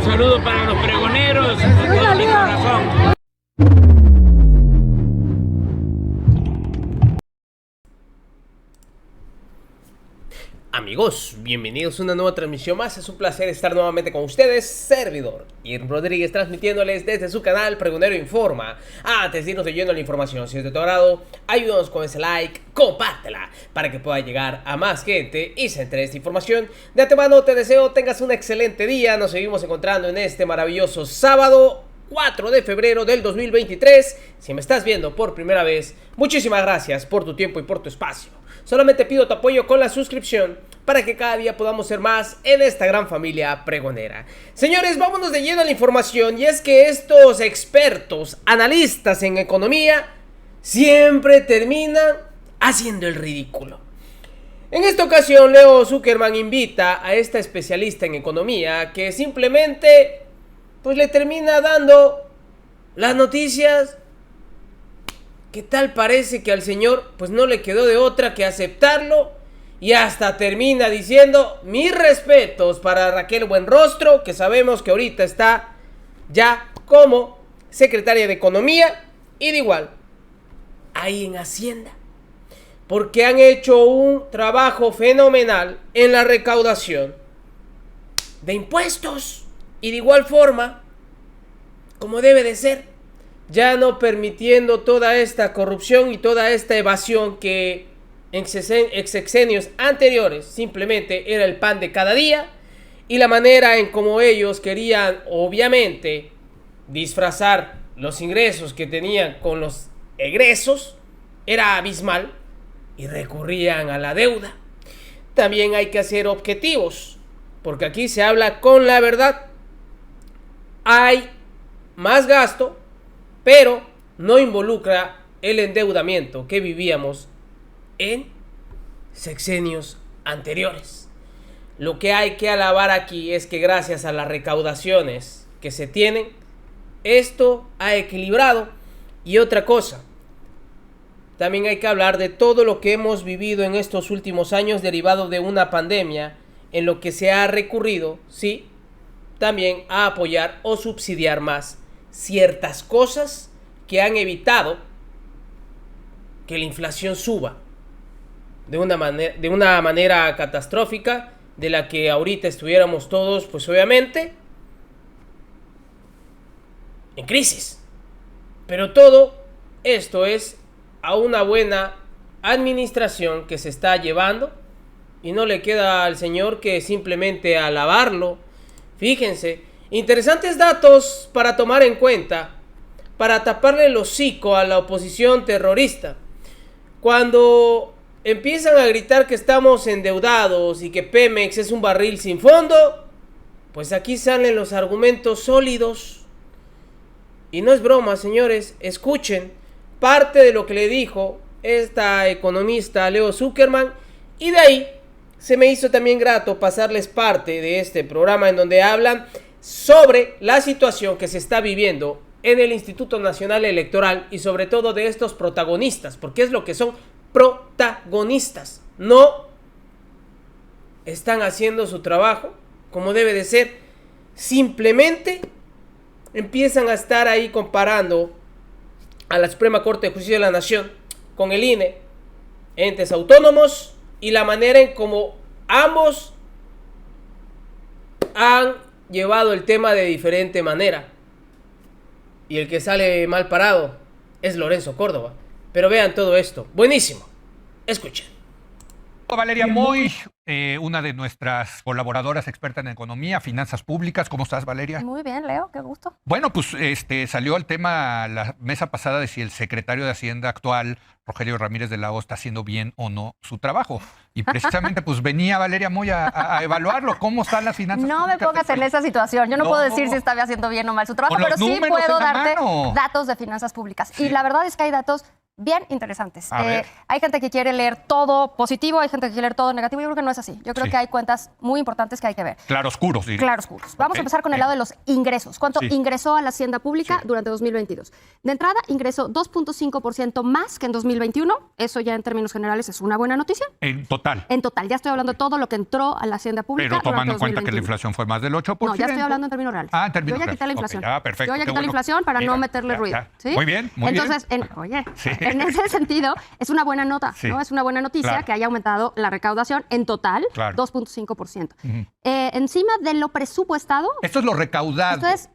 saludo para los pregoneros con todo mi corazón. Amigos, bienvenidos a una nueva transmisión más. Es un placer estar nuevamente con ustedes, servidor Irm Rodríguez, transmitiéndoles desde su canal Pregonero Informa. Antes de irnos de lleno a la información, si es de tu agrado, ayúdanos con ese like, compártela para que pueda llegar a más gente y se entere de esta información. De antemano te deseo tengas un excelente día. Nos seguimos encontrando en este maravilloso sábado 4 de febrero del 2023. Si me estás viendo por primera vez, muchísimas gracias por tu tiempo y por tu espacio. Solamente pido tu apoyo con la suscripción para que cada día podamos ser más en esta gran familia pregonera. Señores, vámonos de lleno a la información. Y es que estos expertos, analistas en economía, siempre terminan haciendo el ridículo. En esta ocasión, Leo Zuckerman invita a esta especialista en economía que simplemente pues le termina dando las noticias que tal parece que al señor pues no le quedó de otra que aceptarlo, y hasta termina diciendo: mis respetos para Raquel Buenrostro, que sabemos que ahorita está ya como secretaria de Economía y de igual ahí en Hacienda, porque han hecho un trabajo fenomenal en la recaudación de impuestos y de igual forma como debe de ser, ya no permitiendo toda esta corrupción y toda esta evasión que en sexenios anteriores simplemente era el pan de cada día, y la manera en cómo ellos querían obviamente disfrazar los ingresos que tenían con los egresos era abismal y recurrían a la deuda. También hay que hacer objetivos, porque aquí se habla con la verdad. Hay más gasto, pero no involucra el endeudamiento que vivíamos en sexenios anteriores. Lo que hay que alabar aquí es que gracias a las recaudaciones que se tienen, esto ha equilibrado. Y otra cosa, también hay que hablar de todo lo que hemos vivido en estos últimos años derivado de una pandemia, en lo que se ha recurrido, sí, también a apoyar o subsidiar más ciertas cosas que han evitado que la inflación suba de una manera catastrófica, de la que ahorita estuviéramos todos pues obviamente en crisis. Pero todo esto es a una buena administración que se está llevando, y no le queda al señor que simplemente alabarlo. Fíjense, interesantes datos para tomar en cuenta, para taparle el hocico a la oposición terrorista. Cuando empiezan a gritar que estamos endeudados y que Pemex es un barril sin fondo, pues aquí salen los argumentos sólidos. Y no es broma, señores, escuchen parte de lo que le dijo esta economista Leo Zuckerman, y de ahí se me hizo también grato pasarles parte de este programa en donde hablan sobre la situación que se está viviendo en el Instituto Nacional Electoral, y sobre todo de estos protagonistas, porque es lo que son, protagonistas. No están haciendo su trabajo como debe de ser, simplemente empiezan a estar ahí comparando a la Suprema Corte de Justicia de la Nación con el INE, entes autónomos, y la manera en cómo ambos han llevado el tema de diferente manera. Y el que sale mal parado es Lorenzo Córdoba. Pero vean todo esto, buenísimo. Escuchen. Valeria Moy, una de nuestras colaboradoras experta en economía, finanzas públicas. ¿Cómo estás, Valeria? Muy bien, Leo, qué gusto. Bueno, pues salió el tema la mesa pasada de si el secretario de Hacienda actual, Rogelio Ramírez de la O, está haciendo bien o no su trabajo. Y precisamente pues venía Valeria Moy a evaluarlo. ¿Cómo están las finanzas No públicas? me pongas en esa situación. Yo no puedo decir si estaba haciendo bien o mal su trabajo, pero sí puedo darte datos de finanzas públicas. Sí. Y la verdad es que hay datos bien interesantes. A ver. Hay gente que quiere leer todo positivo, hay gente que quiere leer todo negativo. Yo creo que no es así. Yo creo Sí. que hay cuentas muy importantes que hay que ver. Claroscuros, diría. Claroscuros. Vamos Ok, a empezar con el bien. lado de los ingresos. ¿Cuánto Sí. ingresó a la hacienda pública Sí. durante 2022? De entrada, ingresó 2.5% más que en 2021. Eso ya en términos generales es una buena noticia. En total. En total, ya estoy hablando de todo lo que entró a la hacienda pública. Pero tomando en durante cuenta que la 2021. inflación fue más del 8%. No, ya estoy hablando en términos reales. Ah, en términos Yo ya quité la reales. inflación. Ok, perfecto. Yo ya qué quité la bueno. inflación para Mira, no meterle ya, ruido. ya. ¿Sí? Muy bien, muy Entonces, bien. Sí. en ese sentido, es una buena nota, Sí. ¿no? Es una buena noticia Claro. que haya aumentado la recaudación en total, Claro. 2.5%. Ujú. Encima de lo presupuestado, Esto es lo recaudado. esto es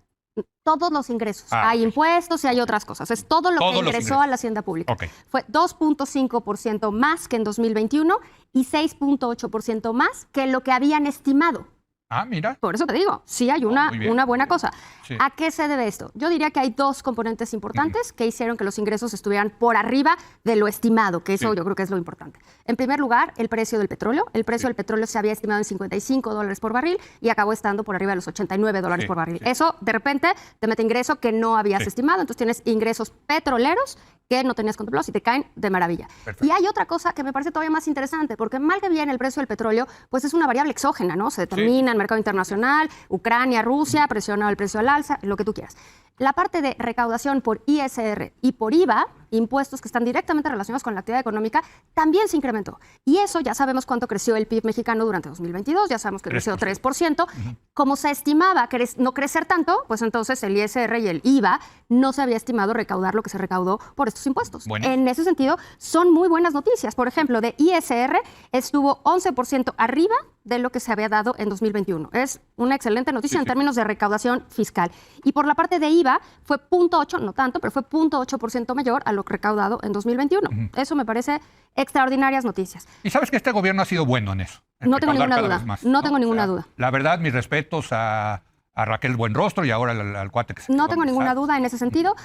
todos los ingresos. Ah, Hay ok. impuestos y hay otras cosas. Es todo lo Todos que los ingresó ingresos. a la hacienda pública. Ok. Fue 2.5% más que en 2021 y 6.8% más que lo que habían estimado. Ah, mira. Por eso te digo, sí hay una muy bien. buena cosa. Sí. ¿A qué se debe esto? Yo diría que hay dos componentes importantes que hicieron que los ingresos estuvieran por arriba de lo estimado, que eso Sí. yo creo que es lo importante. En primer lugar, el precio del petróleo. El precio Sí. del petróleo se había estimado en $55 por barril y acabó estando por arriba de los $89 Sí, por barril. sí. Eso, de repente, te mete ingreso que no habías Sí. estimado. Entonces tienes ingresos petroleros que no tenías contemplados y te caen de maravilla. Perfecto. Y hay otra cosa que me parece todavía más interesante, porque mal que bien el precio del petróleo, pues es una variable exógena, ¿no? Se determina en el mercado internacional, Ucrania, Rusia, presiona el precio al alza, lo que tú quieras. La parte de recaudación por ISR y por IVA, impuestos que están directamente relacionados con la actividad económica, también se incrementó. Y eso ya sabemos cuánto creció el PIB mexicano durante 2022, ya sabemos que creció 3%. Como se estimaba no crecer tanto, pues entonces el ISR y el IVA no se había estimado recaudar lo que se recaudó por estos impuestos. Bueno. En ese sentido, son muy buenas noticias. Por ejemplo, de ISR estuvo 11% arriba de lo que se había dado en 2021. Es una excelente noticia en términos de recaudación fiscal. Y por la parte de IVA fue 0.8, no tanto, pero fue 0.8% mayor a lo recaudado en 2021. Eso me parece extraordinarias noticias. Y sabes que este gobierno ha sido bueno en eso. en No tengo recaudar ninguna cada duda. vez más, No tengo ninguna duda. La verdad, mis respetos a Raquel Buenrostro y ahora al cuate que se No quedó tengo ninguna empezar. duda en ese sentido.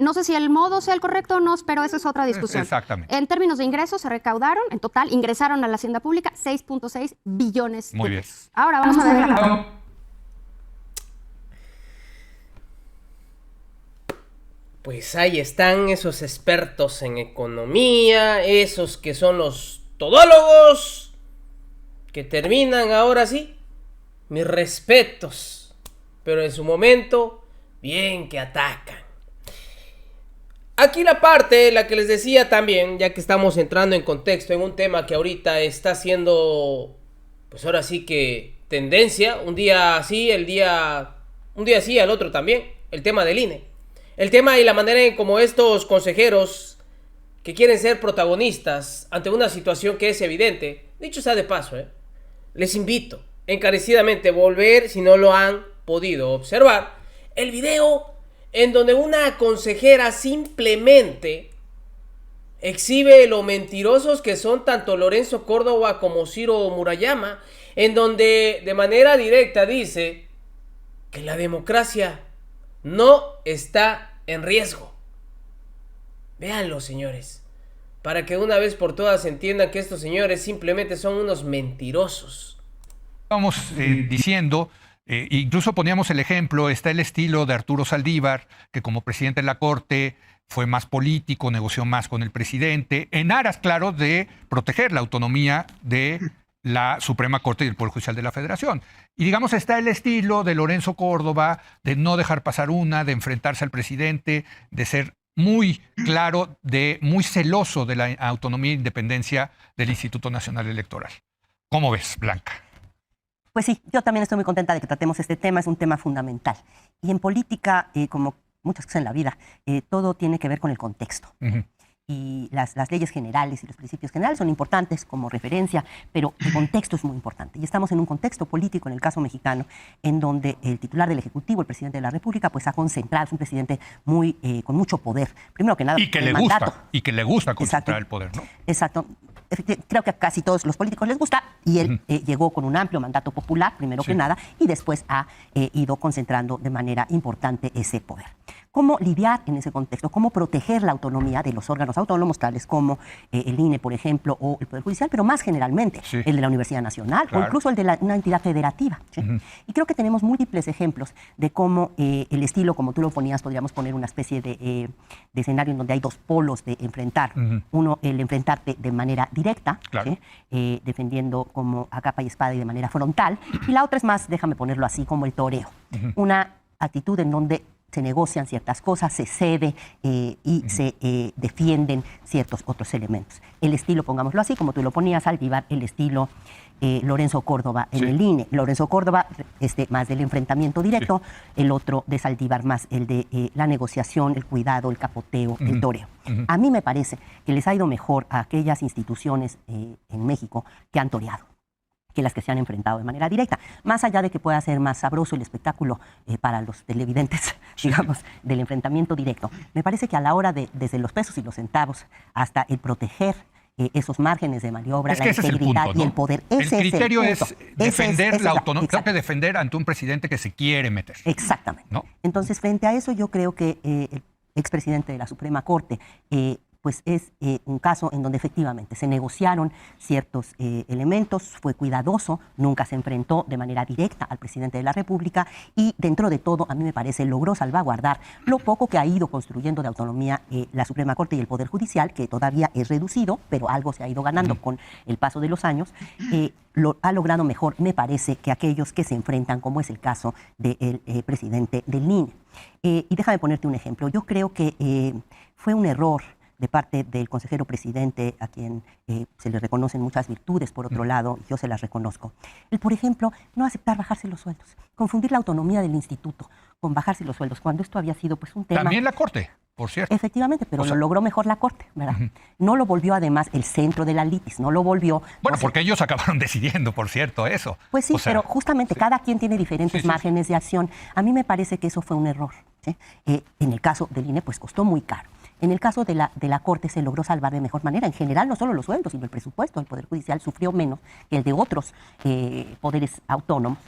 No sé si el modo sea el correcto o no, pero esa es otra discusión. Exactamente. En términos de ingresos, se recaudaron, en total, ingresaron a la hacienda pública 6.6 billones Muy de bien. pesos. Ahora vamos a ver. Pues ahí están esos expertos en economía, esos que son los todólogos, que terminan ahora sí, mis respetos, pero en su momento, bien que atacan. Aquí la parte, la que les decía también, ya que estamos entrando en contexto en un tema que ahorita está siendo, pues ahora sí que tendencia, un día sí, un día sí, al otro también, el tema del INE. El tema y la manera en como estos consejeros que quieren ser protagonistas ante una situación que es evidente, dicho sea de paso, les invito encarecidamente a volver, si no lo han podido observar, el video en donde una consejera simplemente exhibe lo mentirosos que son tanto Lorenzo Córdoba como Ciro Murayama, en donde de manera directa dice que la democracia no está en riesgo. Véanlo, señores, para que una vez por todas entiendan que estos señores simplemente son unos mentirosos. Vamos diciendo, incluso poníamos el ejemplo, está el estilo de Arturo Saldívar, que como presidente de la Corte fue más político, negoció más con el presidente, en aras, claro, de proteger la autonomía de la Suprema Corte y el Poder Judicial de la Federación. Y digamos, está el estilo de Lorenzo Córdoba, de no dejar pasar una, de enfrentarse al presidente, de ser muy claro, muy celoso de la autonomía e independencia del Instituto Nacional Electoral. ¿Cómo ves, Blanca? Pues sí, yo también estoy muy contenta de que tratemos este tema, es un tema fundamental. Y en política, como muchas cosas en la vida, todo tiene que ver con el contexto. Uh-huh. Y las leyes generales y los principios generales son importantes como referencia, pero el contexto es muy importante. Y estamos en un contexto político, en el caso mexicano, en donde el titular del Ejecutivo, el presidente de la República, pues ha concentrado, es un presidente con mucho poder. Primero que nada, Y que el le mandato. gusta, y que le gusta concentrar Exacto. el poder, ¿no? Exacto. Creo que a casi todos los políticos les gusta y él llegó con un amplio mandato popular, primero que nada, y después ha ido concentrando de manera importante ese poder. cómo lidiar en ese contexto, cómo proteger la autonomía de los órganos autónomos, tales como el INE, por ejemplo, o el Poder Judicial, pero más generalmente el de la Universidad Nacional o incluso el de una entidad federativa. ¿Sí? Y creo que tenemos múltiples ejemplos de cómo el estilo, como tú lo ponías, podríamos poner una especie de escenario en donde hay dos polos de enfrentar. Uno, el enfrentarte de manera directa, ¿sí? Defendiendo como a capa y espada y de manera frontal, y la otra es más, déjame ponerlo así, como el toreo. Una actitud en donde se negocian ciertas cosas, se cede y se defienden ciertos otros elementos. El estilo, pongámoslo así, como tú lo ponías, Saldívar, el estilo Lorenzo Córdoba en el INE. Lorenzo Córdoba, más del enfrentamiento directo, el otro de Saldívar más el de la negociación, el cuidado, el capoteo, el toreo. A mí me parece que les ha ido mejor a aquellas instituciones en México que han toreado que las que se han enfrentado de manera directa. Más allá de que pueda ser más sabroso el espectáculo para los televidentes, digamos, del enfrentamiento directo, me parece que a la hora de, desde los pesos y los centavos, hasta el proteger esos márgenes de maniobra, la integridad y el poder. El criterio es defender la autonomía, tengo que defender ante un presidente que se quiere meter. Exactamente. ¿No? Entonces, frente a eso, yo creo que el expresidente de la Suprema Corte pues es un caso en donde efectivamente se negociaron ciertos elementos, fue cuidadoso, nunca se enfrentó de manera directa al presidente de la República y dentro de todo, a mí me parece, logró salvaguardar lo poco que ha ido construyendo de autonomía la Suprema Corte y el Poder Judicial, que todavía es reducido, pero algo se ha ido ganando con el paso de los años. Lo ha logrado mejor, me parece, que aquellos que se enfrentan, como es el caso del presidente del INE. Y déjame ponerte un ejemplo. Yo creo que fue un error de parte del consejero presidente, a quien se le reconocen muchas virtudes, por otro lado, yo se las reconozco. El, por ejemplo, no aceptar bajarse los sueldos, confundir la autonomía del instituto con bajarse los sueldos, cuando esto había sido pues un tema... También la Corte, por cierto. Efectivamente, pero lo logró mejor la Corte, ¿verdad? No lo volvió además el centro de la litis, no lo volvió... Bueno, porque ellos acabaron decidiendo, por cierto, eso. Pues sí, pero justamente cada quien tiene diferentes márgenes de acción. A mí me parece que eso fue un error, ¿sí? En el caso del INE, pues costó muy caro. En el caso de la Corte se logró salvar de mejor manera. En general, no solo los sueldos, sino el presupuesto. El Poder Judicial sufrió menos que el de otros poderes autónomos.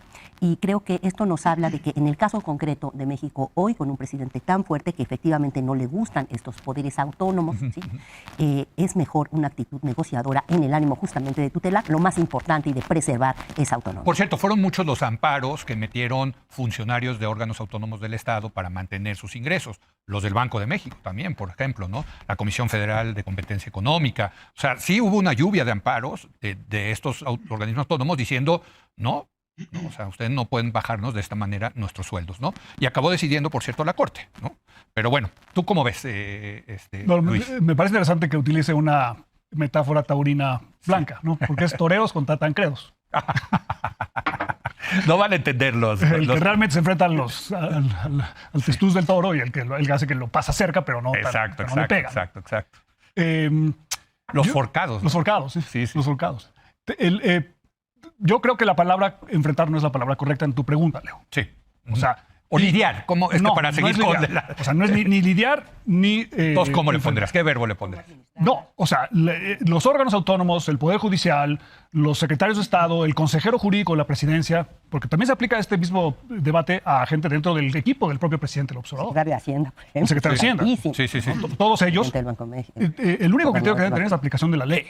Y creo que esto nos habla de que en el caso concreto de México, hoy con un presidente tan fuerte que efectivamente no le gustan estos poderes autónomos, ¿sí? Es mejor una actitud negociadora en el ánimo justamente de tutelar lo más importante y de preservar esa autonomía. Por cierto, fueron muchos los amparos que metieron funcionarios de órganos autónomos del Estado para mantener sus ingresos. Los del Banco de México también, por ejemplo, ¿no? La Comisión Federal de Competencia Económica. O sea, sí hubo una lluvia de amparos de estos organismos autónomos diciendo, no, o sea, ustedes no pueden bajarnos de esta manera nuestros sueldos, ¿no? Y acabó decidiendo, por cierto, la Corte, ¿no? Pero bueno, ¿tú cómo ves, Luis? Me parece interesante que utilice una metáfora taurina blanca, ¿no? Porque es toreros contra tancredos. No van a entenderlos. El que realmente se enfrenta al testuz del toro y el que hace que lo pasa cerca, pero no, exacto, no le pega. Exacto. Los forcados. Los forcados, sí. Los forcados. Yo creo que la palabra enfrentar no es la palabra correcta en tu pregunta, Leo. Sí. O sea, o lidiar. ¿Cómo es no, para seguir no con O sea, no es ni lidiar ni... Entonces, ¿cómo le pondrás? ¿Qué verbo le pondrás? No, o sea, los órganos autónomos, el Poder Judicial, los secretarios de Estado, el consejero jurídico de la presidencia, porque también se aplica este mismo debate a gente dentro del equipo del propio presidente López Obrador. Secretario de Hacienda, por ejemplo. El secretario de Sí. Hacienda. Todos ellos. El Banco de México. El único criterio que deben tener es la aplicación de la ley.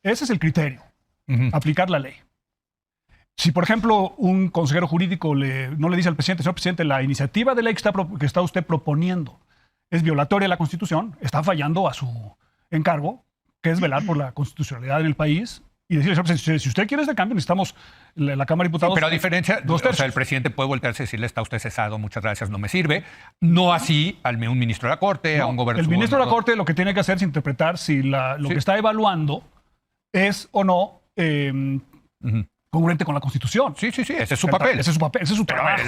Ese es el criterio. Aplicar la ley. Si, por ejemplo, un consejero jurídico no le dice al presidente, señor presidente, la iniciativa de ley que está usted proponiendo es violatoria de la Constitución, está fallando a su encargo, que es velar por la constitucionalidad en el país, y decirle, señor presidente, si usted quiere este cambio, necesitamos la Cámara de Diputados. Sí, pero a diferencia, o sea, el presidente puede voltearse y decirle, está usted cesado, muchas gracias, no me sirve. No así a un ministro de la Corte, a un gobernador. El ministro de la Corte lo que tiene que hacer es interpretar si lo que está evaluando es o no... congruente con la Constitución. Sí, ese es su papel. Ese es su papel, ese es su trabajo.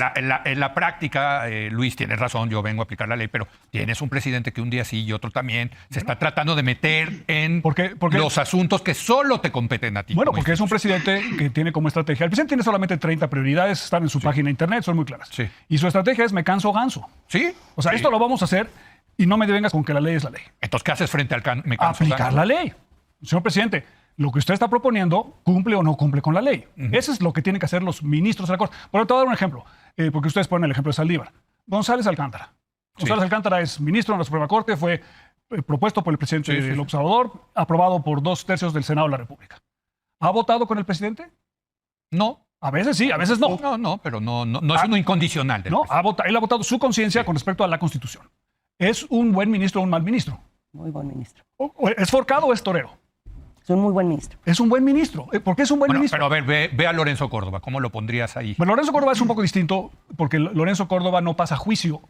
En la práctica, Luis, tienes razón, yo vengo a aplicar la ley, pero tienes un presidente que un día sí y otro también se está tratando de meter en los asuntos que solo te competen a ti. Bueno, porque es un presidente que tiene como estrategia. El presidente tiene solamente 30 prioridades, están en su página de internet, son muy claras. Sí. Y su estrategia es me canso ganso. Sí. O sea, esto lo vamos a hacer y no me vengas con que la ley es la ley. Entonces, ¿qué haces frente al me canso aplicar ganso? La ley. Señor presidente, lo que usted está proponiendo cumple o no cumple con la ley. Eso es lo que tienen que hacer los ministros de la Corte. Por te voy a dar un ejemplo, porque ustedes ponen el ejemplo de Saldívar. González Alcántara, González Alcántara es ministro en la Suprema Corte, fue propuesto por el presidente del Observador, aprobado por 2/3 del Senado de la República. ¿Ha votado con el presidente? No. A veces sí, a veces no. No, pero no es uno incondicional. No, él ha votado su conciencia con respecto a la Constitución. ¿Es un buen ministro o un mal ministro? Muy buen ministro. ¿Es forcado o es torero? Es un muy buen ministro. Es un buen ministro. ¿Por qué es un buen ministro? Pero a ver, ve a Lorenzo Córdoba. ¿Cómo lo pondrías ahí? Bueno, Lorenzo Córdoba es un poco distinto porque Lorenzo Córdoba no pasa juicio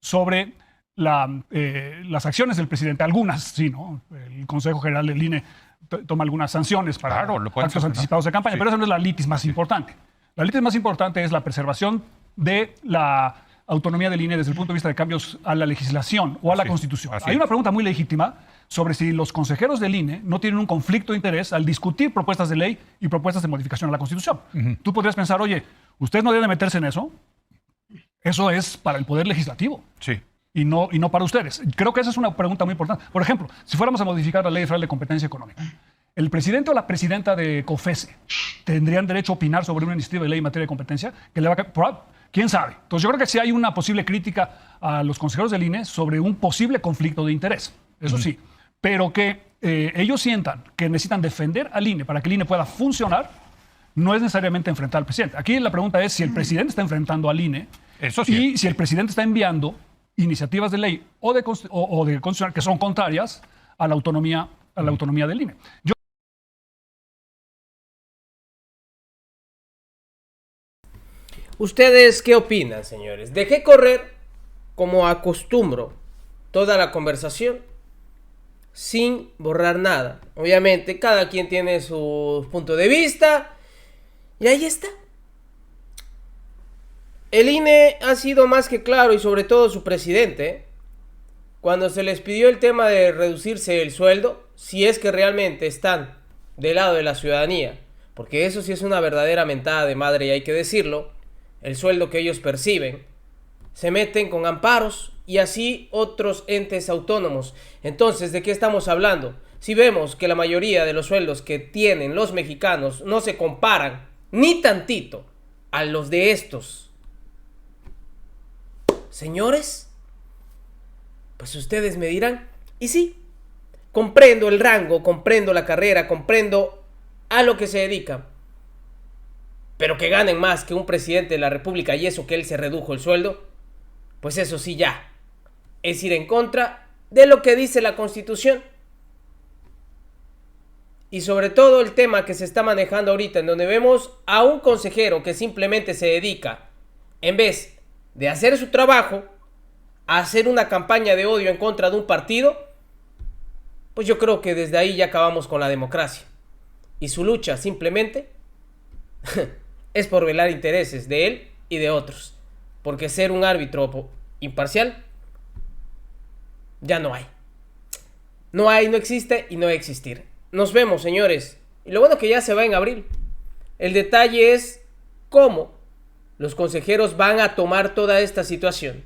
sobre las acciones del presidente. Algunas, sí, ¿no? El Consejo General del INE toma algunas sanciones para actos anticipados de campaña, pero esa no es la litis más importante. La litis más importante es la preservación de la autonomía del INE desde el punto de vista de cambios a la legislación o a la Constitución. Hay una pregunta muy legítima sobre si los consejeros del INE no tienen un conflicto de interés al discutir propuestas de ley y propuestas de modificación a la Constitución. Tú podrías pensar, oye, ustedes no deben meterse en eso. Eso es para el Poder Legislativo. Sí. Y no para ustedes. Creo que esa es una pregunta muy importante. Por ejemplo, si fuéramos a modificar la Ley Federal de Competencia Económica, ¿el presidente o la presidenta de COFESE tendrían derecho a opinar sobre una iniciativa de ley en materia de competencia? ¿Quién sabe? Entonces yo creo que sí hay una posible crítica a los consejeros del INE sobre un posible conflicto de interés. Eso sí. Pero que ellos sientan que necesitan defender al INE para que el INE pueda funcionar, no es necesariamente enfrentar al presidente. Aquí la pregunta es si el presidente está enfrentando al INE y si el presidente está enviando iniciativas de ley o de constitucional que son contrarias a la autonomía del INE. ¿Ustedes qué opinan, señores? Dejé correr, como acostumbro, toda la conversación sin borrar nada. Obviamente, cada quien tiene su punto de vista y ahí está. El INE ha sido más que claro, y sobre todo su presidente, cuando se les pidió el tema de reducirse el sueldo, si es que realmente están del lado de la ciudadanía, porque eso sí es una verdadera mentada de madre y hay que decirlo, el sueldo que ellos perciben, se meten con amparos y así otros entes autónomos. Entonces, ¿de qué estamos hablando? Si vemos que la mayoría de los sueldos que tienen los mexicanos no se comparan ni tantito a los de estos señores, pues ustedes me dirán, y sí, comprendo el rango, comprendo la carrera, comprendo a lo que se dedican, pero que ganen más que un presidente de la República y eso que él se redujo el sueldo, pues eso sí ya es ir en contra de lo que dice la Constitución. Y sobre todo el tema que se está manejando ahorita, en donde vemos a un consejero que simplemente se dedica, en vez de hacer su trabajo, a hacer una campaña de odio en contra de un partido, pues yo creo que desde ahí ya acabamos con la democracia. Y su lucha simplemente es por velar intereses de él y de otros. Porque ser un árbitro imparcial ya no hay. No hay, no existe y no va a existir. Nos vemos, señores. Y lo bueno que ya se va en abril. El detalle es cómo los consejeros van a tomar toda esta situación.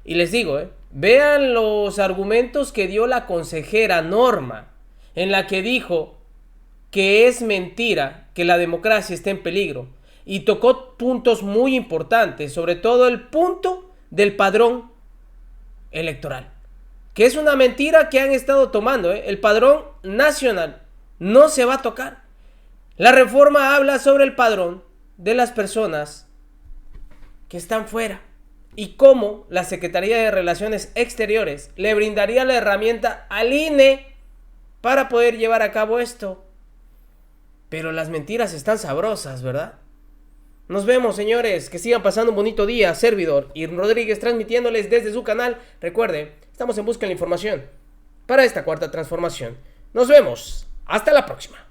Y les digo, vean los argumentos que dio la consejera Norma, en la que dijo que es mentira que la democracia esté en peligro. Y tocó puntos muy importantes, sobre todo el punto del padrón electoral, que es una mentira que han estado tomando. El padrón nacional no se va a tocar. La reforma habla sobre el padrón de las personas que están fuera y cómo la Secretaría de Relaciones Exteriores le brindaría la herramienta al INE para poder llevar a cabo esto. Pero las mentiras están sabrosas, ¿verdad? Nos vemos, señores, que sigan pasando un bonito día. Servidor Irm Rodríguez transmitiéndoles desde su canal. Recuerden, estamos en busca de la información para esta cuarta transformación. Nos vemos, hasta la próxima.